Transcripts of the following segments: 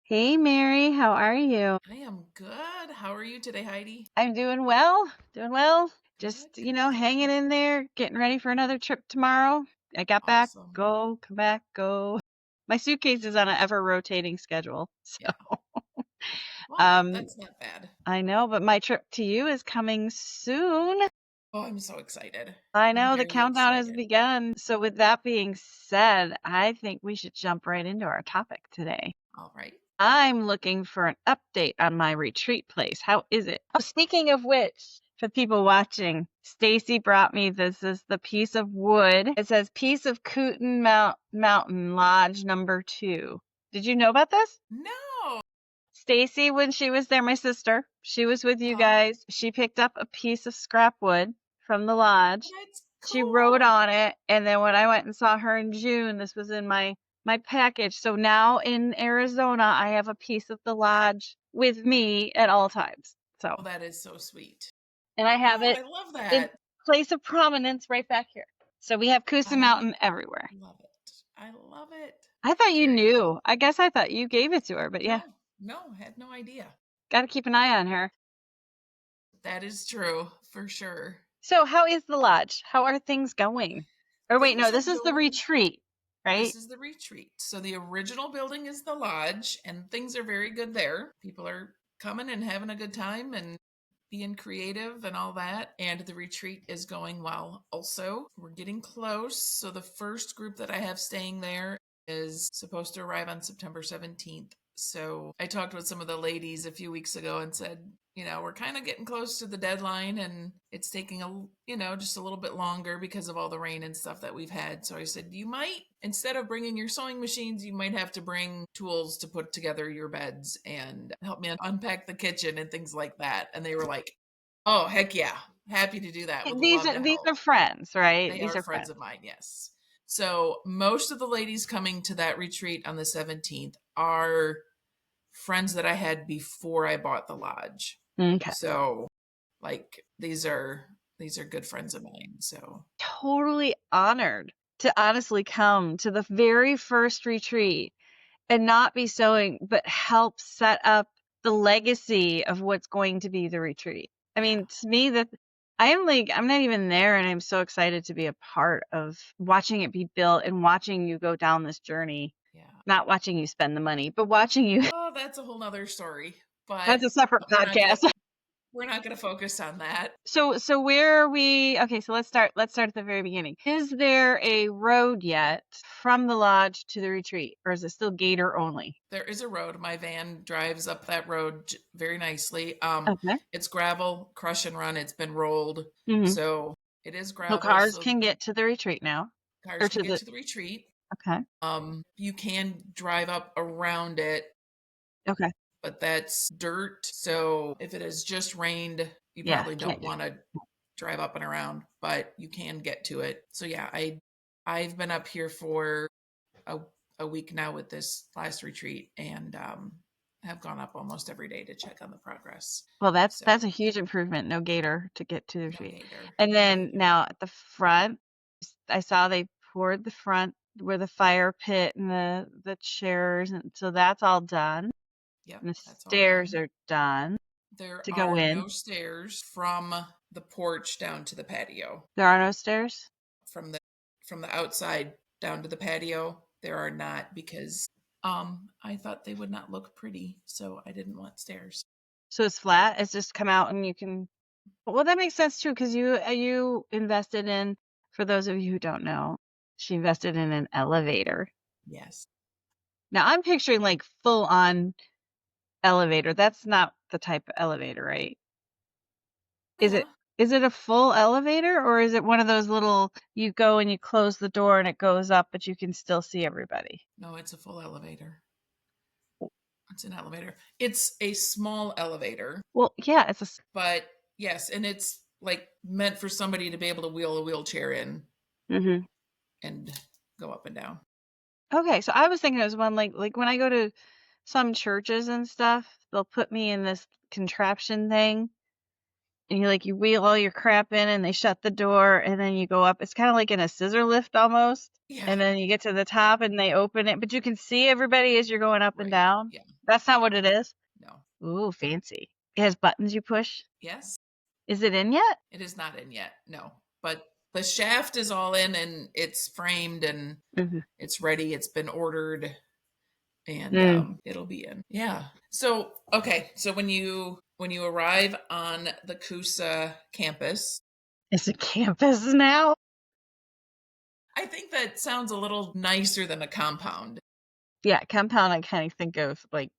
Hey Mary, how are you? I am good. How are you today, Heidi? I'm doing well, doing well. Good, Just, good, hanging good. in there, getting ready for another trip tomorrow. I got back, Awesome. go, come back, go. My suitcase is on an ever rotating schedule. Yeah. So, Well, um, that's not bad. I know, but my trip to you is coming soon. Oh, I'm so excited. I I'm know the very countdown has excited. begun. So, with that being said, I think we should jump right into our topic today. All right. I'm looking for an update on my retreat place. How is it? Oh, speaking of which, for people watching, Stacy brought me this is the piece of wood. It says piece of Mountain Lodge number 2. Did you know about this? No. Stacy, when she was there, my sister, she was with you Uh-huh. guys. She picked up a piece of scrap wood from the lodge. That's She wrote cool. on it, and then when I went and saw her in June, this was in my package. So now in Arizona, I have a piece of the lodge with me at all times. So, Oh, that is so sweet. and I have Oh, it I love in that. place of prominence right back here. So we have Koosa I Mountain everywhere. love it. I love it. I thought you Very knew. cool. I guess I thought you gave it to her, but yeah, No, no, had no idea. got to keep an eye on her. That is true for sure. So how is the lodge? How are things going? Or wait, no, Things are this is the going. retreat, This right? is the retreat. So the original building is the lodge, and things are very good there. People are coming and having a good time and being creative and all that. And the retreat is going well also. We're getting close. So the first group that I have staying there is supposed to arrive on September 17th. So I talked with some of the ladies a few weeks ago and said, we're kind of getting close to the deadline and it's taking just a little bit longer because of all the rain and stuff that we've had. So I said, you might, instead of bringing your sewing machines, you might have to bring tools to put together your beds and help me unpack the kitchen and things like that. And they were like, oh, heck yeah. Happy to do that. Would These love are to these help. are friends, right? They These are are friends friends. of mine, yes. So most of the ladies coming to that retreat on the 17th are friends that I had before I bought the lodge. Okay. So like these are good friends of mine. So Totally honored to honestly come to the very first retreat and not be sewing, but help set up the legacy of what's going to be the retreat. I yeah, mean, to me, that I'm not even there, and I'm so excited to be a part of watching it be built and watching you go down this journey. yeah. Not watching you spend the money, but watching you. Oh, that's a whole nother story. But That's a separate we're not gonna podcast. we're not gonna focus on that. So where are we? Okay, so let's start at the very beginning. Is there a road yet from the lodge to the retreat, or is it still gator only? There is a road. My van drives up that road very nicely. Okay. It's gravel, crush and run. It's been rolled, Hmm. so it is So gravel. cars So can get to the retreat now, or cars can to get the. to the retreat. Okay. You can drive up around it, Okay. but that's dirt. So if it has just rained, you Yeah. probably don't Can't. want to drive up and around, but you can get to it. So yeah, I've been up here for a, a week now with this last retreat and have gone up almost every day to check on the progress. Well, that's So a huge improvement. No gator to get to the no retreat, gator, and no then gator. now at the front, I saw they poured the front where the fire pit and the chairs, and so that's all done. Yep, And the that's all stairs done. are done There to go are in. no stairs from the porch down to the patio. There are no stairs. From the outside down to the patio, there are not because I thought they would not look pretty, so I didn't want stairs. So it's flat. It's just come out and you can. Well, that makes sense too, because you invested in. For those of you who don't know, she invested in an elevator. Yes. Now I'm picturing like full on elevator. That's not the type of elevator, right? Is it? Yeah. Is it a full elevator or is it one of those little you go and you close the door and it goes up, but you can still see everybody? No, it's a full elevator. It's an elevator. It's a small elevator, Well, yeah, it's a. but yes, and it's like meant for somebody to be able to wheel a wheelchair in Mhm. and go up and down. Okay, so I was thinking it was one like when I go to some churches and stuff, they'll put me in this contraption thing and you wheel all your crap in and they shut the door and then you go up. It's kind of like in a scissor lift almost. Yeah. And then you get to the top and they open it, but you can see everybody as you're going up and Right. down. Yeah. That's not what it is? No. Ooh, fancy. It has buttons you push? Yes. Is it in yet? It is not in yet. No. But the shaft is all in and it's framed and Mhm. it's ready. It's been ordered and Mm. it'll be in. Yeah. So, okay. So when you arrive on the Koosa campus, It's a campus now? I think that sounds a little nicer than a compound. Yeah, compound, I kinda think of, like,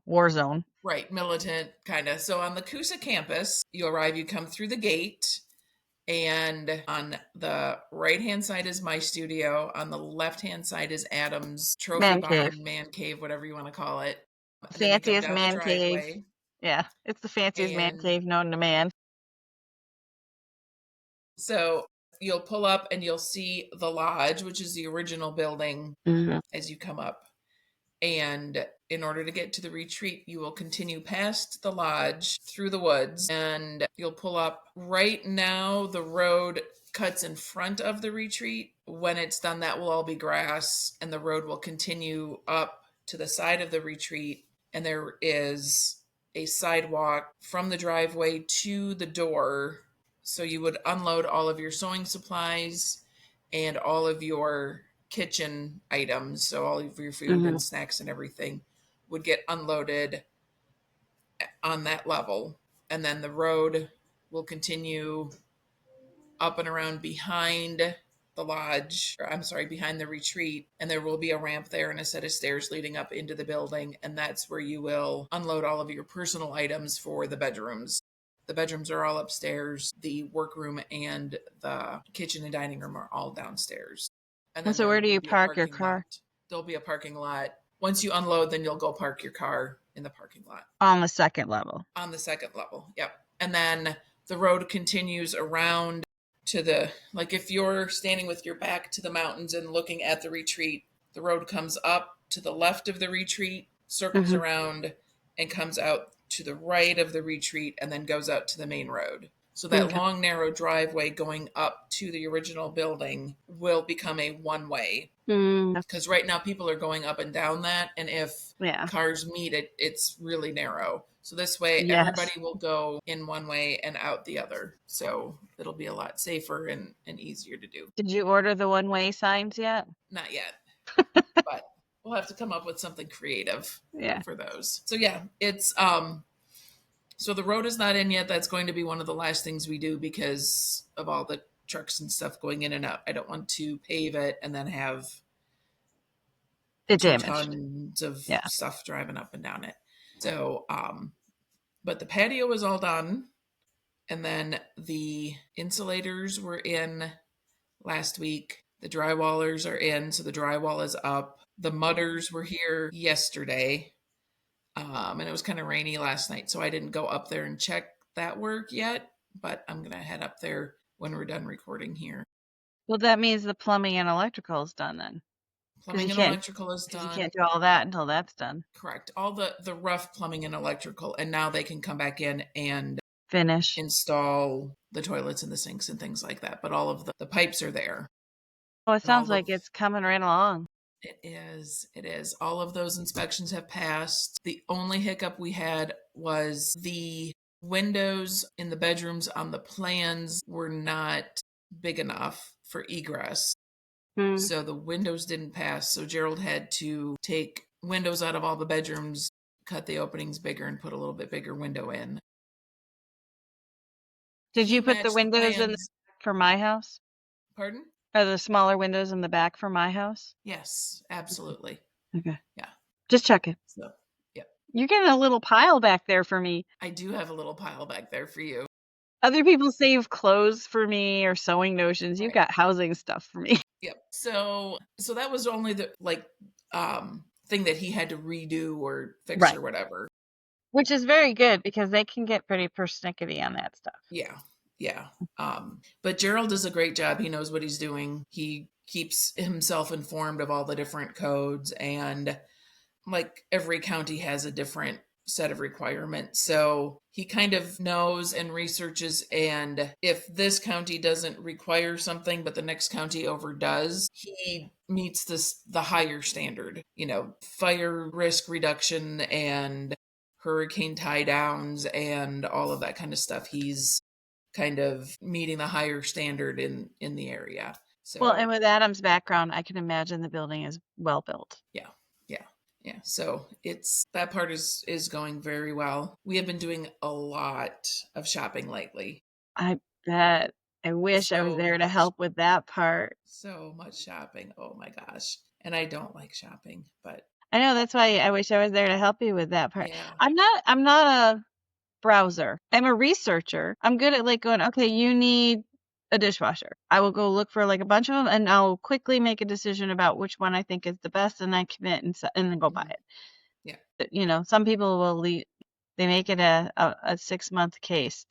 war zone. Right, militant kind of. So on the Koosa campus, you arrive, you come through the gate, and on the right hand side is my studio. On the left hand side is Adam's trophy Man cave. barn, man cave, whatever you want to call it. And then you come Fanciest down the man cave. driveway, Yeah, it's the fanciest man and cave known to man. so you'll pull up and you'll see the lodge, which is the original building Mhm. as you come up. And in order to get to the retreat, you will continue past the lodge through the woods and you'll pull up. Right now, the road cuts in front of the retreat. When it's done, that will all be grass and the road will continue up to the side of the retreat. And there is a sidewalk from the driveway to the door. So you would unload all of your sewing supplies and all of your kitchen items, so all of your food Mhm. and snacks and everything would get unloaded on that level. And then the road will continue up and around behind the lodge, or I'm sorry, behind the retreat. And there will be a ramp there and a set of stairs leading up into the building. And that's where you will unload all of your personal items for the bedrooms. The bedrooms are all upstairs. The workroom and the kitchen and dining room are all downstairs. And And then so there where do will you be a park your parking car? lot. There'll be a parking lot. Once you unload, then you'll go park your car in the parking lot On the second level. on the second level. Yep. And then the road continues around to the, like if you're standing with your back to the mountains and looking at the retreat, the road comes up to the left of the retreat, circles Mhm. around, and comes out to the right of the retreat and then goes out to the main road. So that Okay. long, narrow driveway going up to the original building will become a one way. Mm. Because right now people are going up and down that. And if Yeah. cars meet it, it's really narrow. So this way, everybody Yes. will go in one way and out the other. So it'll be a lot safer and easier to do. Did you order the one-way signs yet? Not yet, but we'll have to come up with something creative Yeah. for those. So yeah, it's so the road is not in yet. That's going to be one of the last things we do because of all the trucks and stuff going in and out. I don't want to pave it and then have It two damaged. tons of Yeah. stuff driving up and down it. So, but the patio is all done. And then the insulators were in last week. The drywallers are in. So the drywall is up. The mudders were here yesterday. And it was kind of rainy last night. So I didn't go up there and check that work yet. But I'm going to head up there when we're done recording here. Well, that means the plumbing and electrical is done then, because Plumbing you and can't electrical is because you done. can't do all that until that's done. Correct. All the rough plumbing and electrical. And now they can come back in and Finish. install the toilets and the sinks and things like that. But all of the pipes are there. Oh, it And all sounds the like it's coming right along. it is. All of those inspections have passed. The only hiccup we had was the windows in the bedrooms on the plans were not big enough for egress. Hmm. So the windows didn't pass. So Gerald had to take windows out of all the bedrooms, cut the openings bigger, and put a little bit bigger window in. Did He you put the matched the windows in the plans. back for my house? Pardon? Are the smaller windows in the back for my house? Yes, absolutely. Okay. Yeah. Just checking. So, yeah. You're getting a little pile back there for me. I do have a little pile back there for you. Other people save clothes for me or sewing notions. You've Right. got housing stuff for me. Yep. So that was only the thing that he had to redo or fix Right. or whatever. Which is very good because they can get pretty persnickety on that stuff. Yeah. Yeah. But Gerald does a great job. He knows what he's doing. He keeps himself informed of all the different codes, and like every county has a different set of requirements. So he kind of knows and researches, and if this county doesn't require something but the next county overdoes, he meets the higher standard, fire risk reduction and hurricane tie downs and all of that kind of stuff. He's kind of meeting the higher standard in the area. Well, and So with Adam's background, I can imagine the building is well built. yeah. Yeah, so that part is going very well. We have been doing a lot of shopping lately. I bet. I wish I was So there to much, help with that part. so much shopping. Oh my gosh. And I don't like shopping, but I know, that's why I wish I was there to help you with that part. yeah. I'm not a browser. I'm a researcher. I'm good at like going, okay, you need a dishwasher. I will go look for like a bunch of them and I'll quickly make a decision about which one I think is the best and I commit and then go buy it. Yeah. But, some people will they make it a 6-month case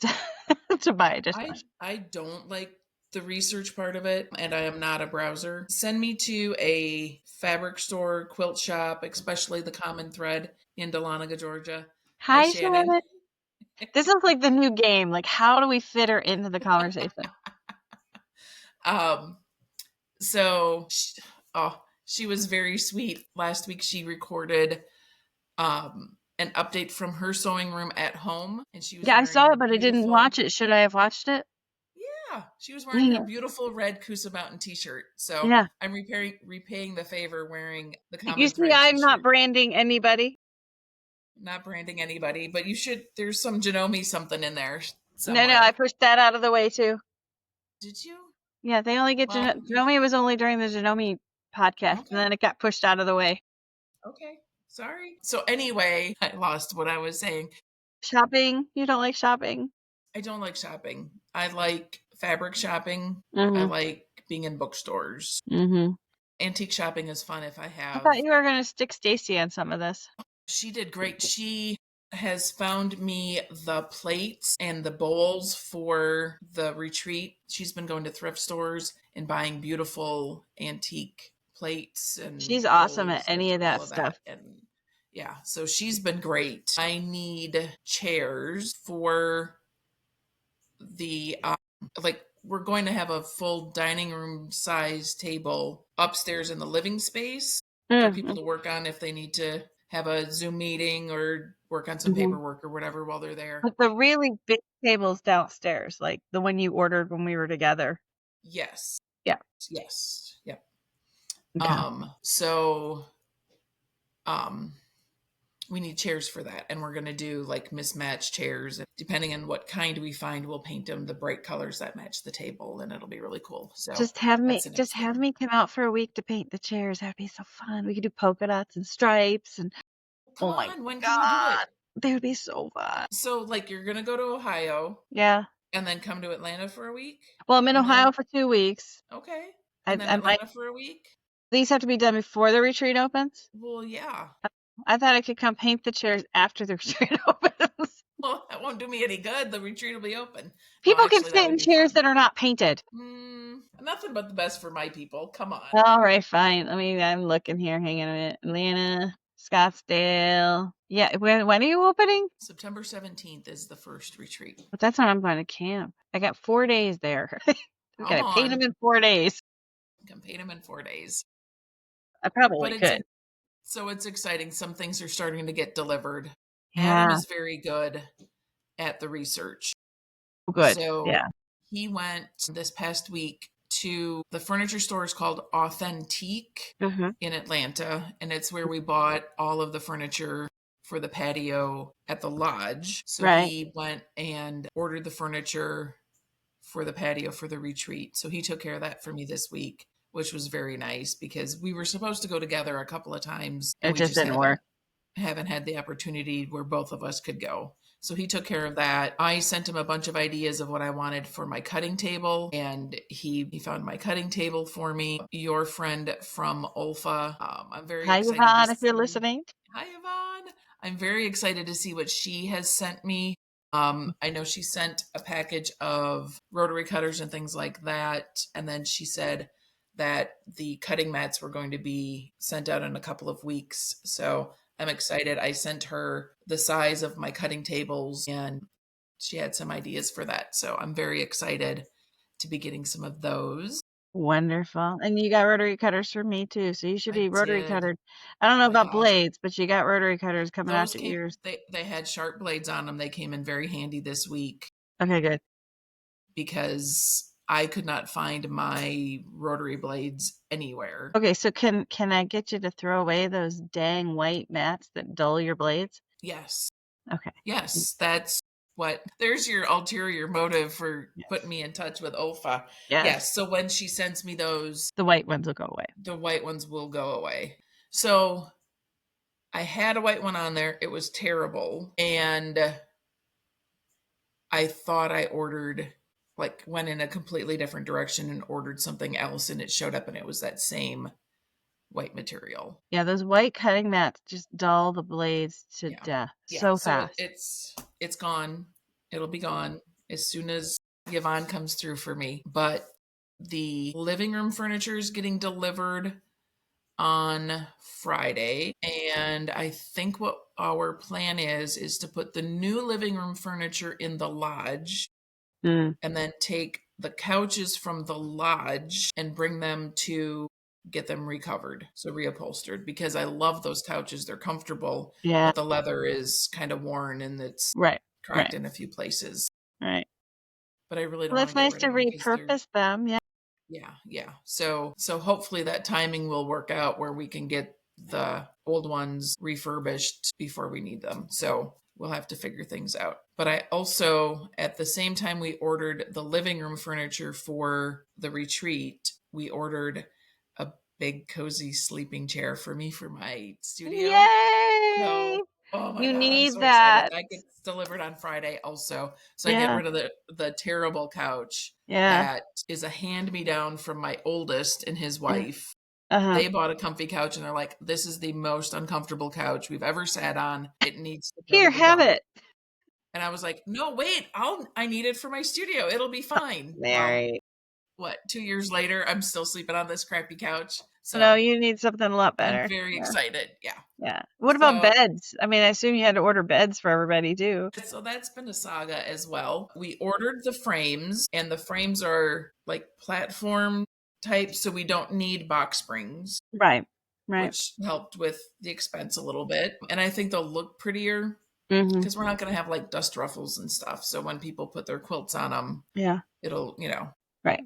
to buy a dishwasher. I don't like the research part of it, and I am not a browser. Send me to a fabric store, quilt shop, especially the Common Thread in Dahlonega, Georgia. Hi, Hi, Shannon. Shannon. This is like the new game. Like, how do we fit her into the conversation? So, she was very sweet. Last week she recorded an update from her sewing room at home, and she was Yeah, I wearing saw her it, but I didn't beautiful. watch it. Should I have watched it? Yeah, she was wearing her beautiful red Koosa Mountain t-shirt. So Yeah. I'm repaying the favor wearing the You Common see, Thread I'm t-shirt. not branding anybody. Not branding anybody, but you should. There's some Janome something in there No, somewhere. I pushed that out of the way too. Did you? Yeah, they only get Well, Janome was only during the Janome podcast, okay. and then it got pushed out of the way. Okay. Sorry. So anyway, I lost what I was saying. Shopping? You don't like shopping? I don't like shopping. I like fabric shopping. I Mm-hmm. like being in bookstores. Mm-hmm. Antique shopping is fun if I I have. thought you were going to stick Stacy on some of this. She did great. She has found me the plates and the bowls for the retreat. She's been going to thrift stores and buying beautiful antique plates and She's awesome at bowls any and of all that of stuff. that. And yeah, so she's been great. I need chairs for the we're going to have a full dining room size table upstairs in the living space for people to work on if they need to have a Zoom meeting or work on some paperwork or whatever while they're there. But the really big tables downstairs, like the one you ordered when we were together. Yes. Yeah. Yes. Yep. Okay. So we need chairs for that, and we're going to do like mismatched chairs. Depending on what kind we find, we'll paint them the bright colors that match the table, and it'll be really cool. So Just have me come out for a week to paint the chairs. That'd be so fun. We could do polka dots and stripes and Come oh my on, when can we do God, it? they would be so fun. So like you're going to go to Ohio, Yeah. and then come to Atlanta for a week? Well, I'm in And Ohio then- for 2 weeks. Okay. I And then might. Atlanta for a week? These have to be done before the retreat opens. Well, yeah. I thought I could come paint the chairs after the retreat opens. Well, that won't do me any good. The retreat will be open. People No, can actually, sit in chairs that are not painted. Nothing but the best for my people. Come on. All right, fine. I'm looking here. Hang on a minute. Atlanta, Scottsdale. Yeah, when are you opening? September 17th is the first retreat. But that's when I'm going to camp. I got 4 days there. I'm going to paint them in 4 days. You can paint them in 4 days. I probably could. So it's exciting. Some things are starting to get delivered. Yeah. Adam is very good at the research. Good. So yeah. He went this past week to the furniture store is called Authentique in Atlanta, and it's where we bought all of the furniture for the patio at the lodge. So he went and ordered the furniture for the patio for the retreat. So he took care of that for me this week, which was very nice because we were supposed to go together a couple of times. And it just didn't work. Haven't had the opportunity where both of us could go. So he took care of that. I sent him a bunch of ideas of what I wanted for my cutting table, and he found my cutting table for me. Your friend from Olfa. I'm very excited. Hi, Yvonne, if you're listening. Hi, Yvonne. I'm very excited to see what she has sent me. I know she sent a package of rotary cutters and things like that. And then she said that the cutting mats were going to be sent out in a couple of weeks. So I'm excited. I sent her the size of my cutting tables and she had some ideas for that. So I'm very excited to be getting some of those. Wonderful. And you got rotary cutters for me too, so you should I be rotary did. cuttered. I don't know Like about all blades, but you got rotary cutters coming out those your came ears. they had sharp blades on them. They came in very handy this week Okay, good. because I could not find my rotary blades anywhere. Okay, so can I get you to throw away those dang white mats that dull your blades? Yes. Okay. Yes, that's what there's your ulterior motive for putting Yes. me in touch with Olfa. Yes. Yes, so when she sends me those, The white ones will go away. the white ones will go away. So I had a white one on there. It was terrible. And I thought I ordered, like, went in a completely different direction and ordered something else, and it showed up and it was that same white material. Yeah, those white cutting mats just dull the blades to Yeah. death Yeah. so So fast. it's gone. It'll be gone as soon as Yvonne comes through for me. But the living room furniture is getting delivered on Friday. And I think what our plan is to put the new living room furniture in the lodge Mm. and then take the couches from the lodge and bring them to get them recovered, so reupholstered, because I love those couches. They're comfortable, Yeah. but the leather is kind of worn and it's Right. cracked in a few places. Right. But I really don't Well, want it's to get nice rid to of them because they're repurpose them. Yeah. yeah. So hopefully that timing will work out where we can get the old ones refurbished before we need them. So we'll have to figure things out. But I also, at the same time we ordered the living room furniture for the retreat, we ordered a big cozy sleeping chair for me for my studio. Yay! So, oh my You God, I'm need so excited. that. That gets delivered on Friday also. So I get Yeah. rid of the terrible couch Yeah. that is a hand me down from my oldest and his Yeah. wife. Uh-huh. They bought a comfy couch and they're like, this is the most uncomfortable couch we've ever sat on. It needs to go to Here, the have dump. it. And I was like, no, wait, I need it for my studio. It'll be fine. Well, Mary. what, 2 years later, I'm still sleeping on this crappy couch. No, So you need something a lot I'm better. very Yeah. excited. Yeah. Yeah. What about So beds? I mean, I assume you had to order beds for everybody too. So that's been a saga as well. We ordered the frames, and the frames are like platform type, so we don't need box springs, Right. Right. which helped with the expense a little bit. And I think they'll look prettier Mm-hmm. because we're not going to have like dust ruffles and stuff. So when people put their quilts on them, Yeah. it'll, Right.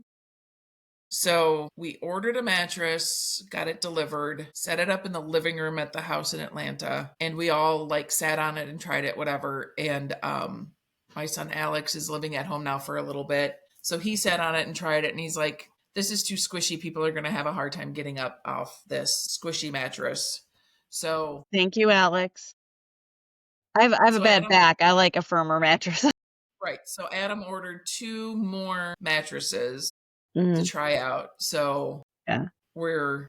So we ordered a mattress, got it delivered, set it up in the living room at the house in Atlanta, and we all like sat on it and tried it, whatever. And my son Alex is living at home now for a little bit. So he sat on it and tried it, and he's like, this is too squishy. People are going to have a hard time getting up off this squishy mattress. So, Thank you, Alex. I have a so bad Adam, back. I like a firmer mattress. right. So Adam ordered 2 more mattresses to Mm-hmm. try out. So Yeah. we're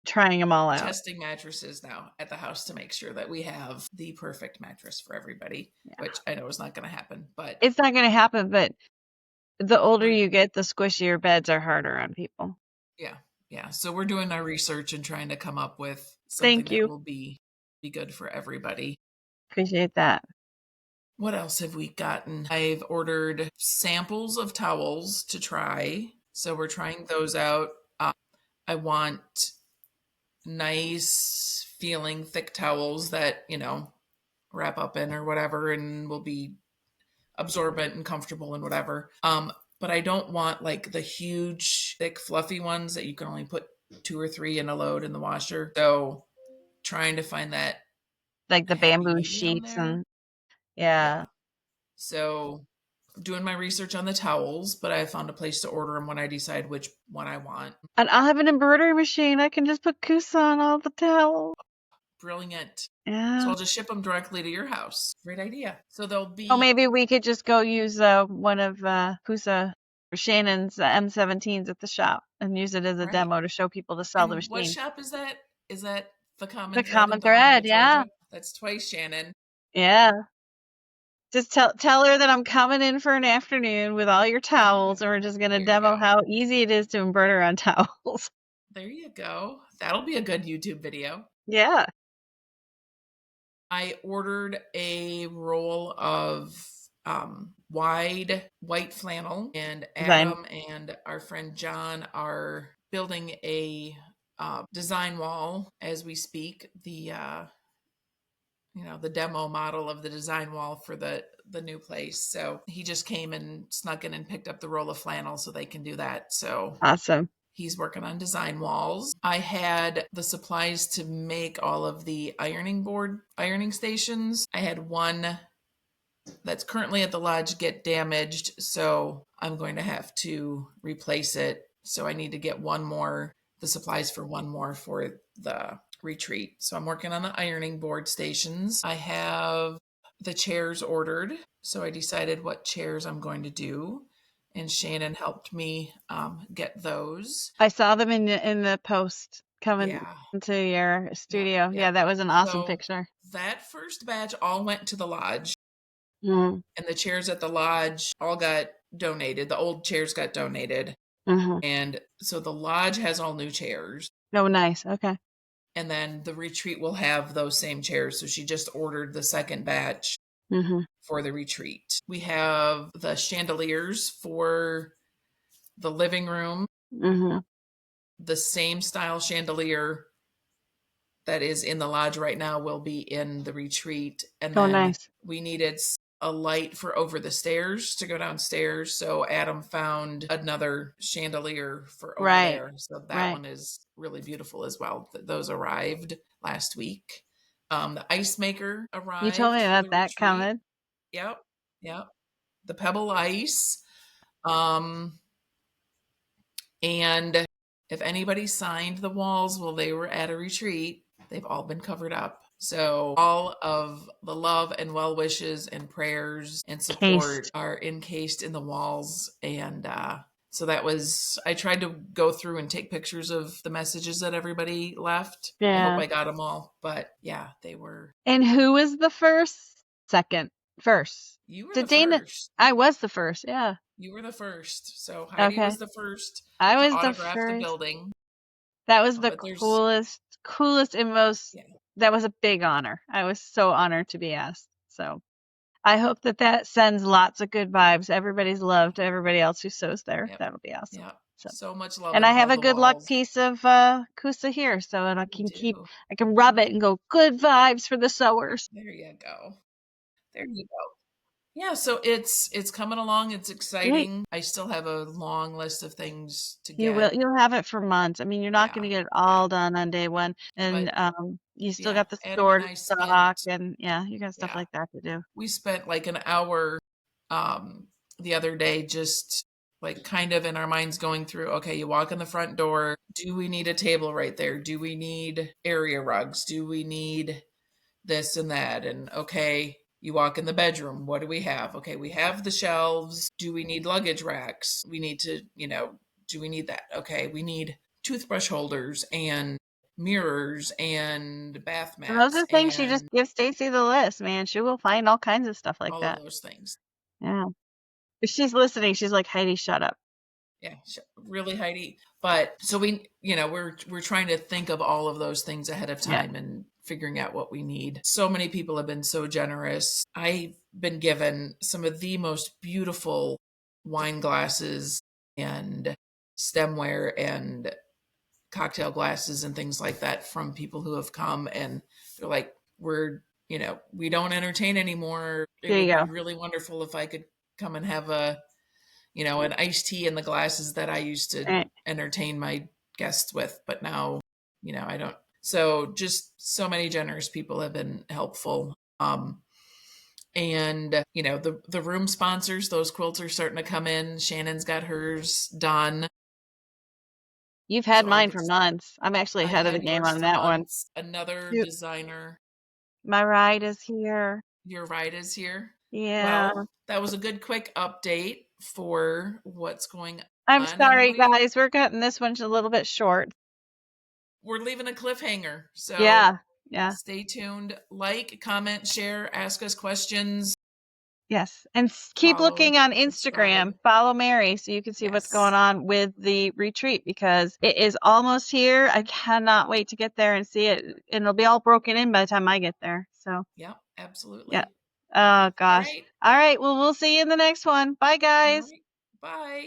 Trying them all out. testing mattresses now at the house to make sure that we have the perfect mattress for everybody, Yeah. which I know is not going to happen, but It's not going to happen, but the older we're, you get, the squishier beds are harder on people. yeah, yeah. So we're doing our research and trying to come up with something Thank that you. will be good for everybody. Appreciate that. What else have we gotten? I've ordered samples of towels to try. So we're trying those out. I want nice feeling thick towels that, wrap up in or whatever and will be absorbent and comfortable and whatever. But I don't want like the huge, thick, fluffy ones that you can only put 2 or 3 in a load in the washer. So trying to find that Like the happy bamboo medium sheets there. and yeah. Yeah. So doing my research on the towels, but I found a place to order them when I decide which one I want. And I'll have an embroidery machine. I can just put Koosa on all the towels. Brilliant. Yeah. So I'll just ship them directly to your house. Great idea. So they'll be. Oh, maybe we could just go use one of Koosa or Shannon's M17s at the shop and use it as a Right. demo to show people to sell the And what machine. shop is that? Is that the Common The Thread in common thread, Dahlonega, yeah. Georgia? That's twice, Shannon. Yeah. Just tell her that I'm coming in for an afternoon with all your towels, and we're just going to There you demo go. how easy it is to embroider on towels. There you go. That'll be a good YouTube video. Yeah. I ordered a roll of wide white flannel, and Design. Adam and our friend John are building a design wall as we speak. The demo model of the design wall for the new place. So he just came and snuck in and picked up the roll of flannel so they can do that. So Awesome. he's working on design walls. I had the supplies to make all of the ironing stations. I had one that's currently at the lodge get damaged, so I'm going to have to replace it. So I need to get the supplies for one more for the retreat. So I'm working on the ironing board stations. I have the chairs ordered, so I decided what chairs I'm going to do, and Shannon helped me get those. I saw them in the post coming Yeah. into your Yep. studio. Yeah, Yep. that was an awesome So picture. that first batch all went to the lodge, Mm-hmm. and the chairs at the lodge all got donated. The old chairs got donated. Mm-hmm. And so the lodge has all new chairs. Oh, nice. Okay. And then the retreat will have those same chairs. So she just ordered the second batch Mm-hmm. for the retreat. We have the chandeliers for the living room, Mm-hmm. the same style chandelier that is in the lodge right now will be in the retreat. And Oh, then nice. we needed a light for over the stairs to go downstairs. So Adam found another chandelier for over Right. there. So that Right. one is really beautiful as well. Those arrived last week. The ice maker You told arrived me for about the that retreat. coming. Yep. Yep. The pebble ice. Um, and if anybody signed the walls while they were at a retreat, they've all been covered up. So all of the love and well wishes and prayers and support Cased. are encased in the walls. And so I tried to go through and take pictures of the messages that everybody left. I hope Yeah. I got them all. But yeah, they were. And who was the first? Second. First. You were Did the Dana? first. I was the first. Yeah. You were the first. So Heidi Okay. was the first I to was the autograph the first. building. That was the But there's, coolest and most, yeah. that was a big honor. I was so honored to be asked. So I hope that sends lots of good vibes. Everybody's love to everybody else who sews there. Yep. That'll be awesome. Yep. So, So much love and in I all have of a the good luck walls. piece of Koosa here, so I You can do. I can rub it and go, good vibes for the sewers. There you go. There you go. Yeah, so it's coming along. It's exciting. I still have a long list of things to get. You'll have it for months. I mean, you're not going Yeah. to get it Yeah. all done on day one, and But you still yeah, got the Adam store and to I stock, spent, and yeah, you got stuff yeah, like that to do. we spent like an hour the other day just like kind of in our minds going through, okay, you walk in the front door, do we need a table right there? Do we need area rugs? Do we need this and that? And okay, you walk in the bedroom, what do we have? Okay, we have the shelves. Do we need luggage racks? We need to, do we need that? Okay, we need toothbrush holders and mirrors and bath And those mats are things you just and give Stacy the list, man. She will find all kinds of stuff like all of that. those things. Yeah. If she's listening, she's like, Heidi, shut up. Yeah, really, Heidi. But so we're trying to think of all of those things ahead of Yeah. time and figuring out what we need. So many people have been so generous. I've been given some of the most beautiful wine glasses and stemware and cocktail glasses and things like that from people who have come, and they're like, we don't entertain anymore. It There would you be go. really wonderful if I could come and have an iced tea in the glasses that I used to Right. entertain my guests with, but now, I don't. So just so many generous people have been helpful. And the room sponsors, those quilts are starting to come in. Shannon's got hers done. You've had So mine for months. I'm actually I've ahead of the had game yours on for that one. months. Another Shoot. designer. My ride is here. Your ride is here. Yeah. Well, that was a good quick update for what's going I'm on, and sorry, guys. We're cutting this one a little bit short. we're leaving a cliffhanger. So Yeah. Yeah. stay tuned. Like, comment, share, ask us questions. Yes. And keep Follow, looking on subscribe. Instagram. Follow Mary so you can see what's Yes. going on with the retreat, because it is almost here. I cannot wait to get there and see it. And it'll be all broken in by the time I get there. So, Yep, yeah. absolutely. Oh All gosh. right. All right. Well, we'll see you in the next one. Bye, All guys. right. Bye.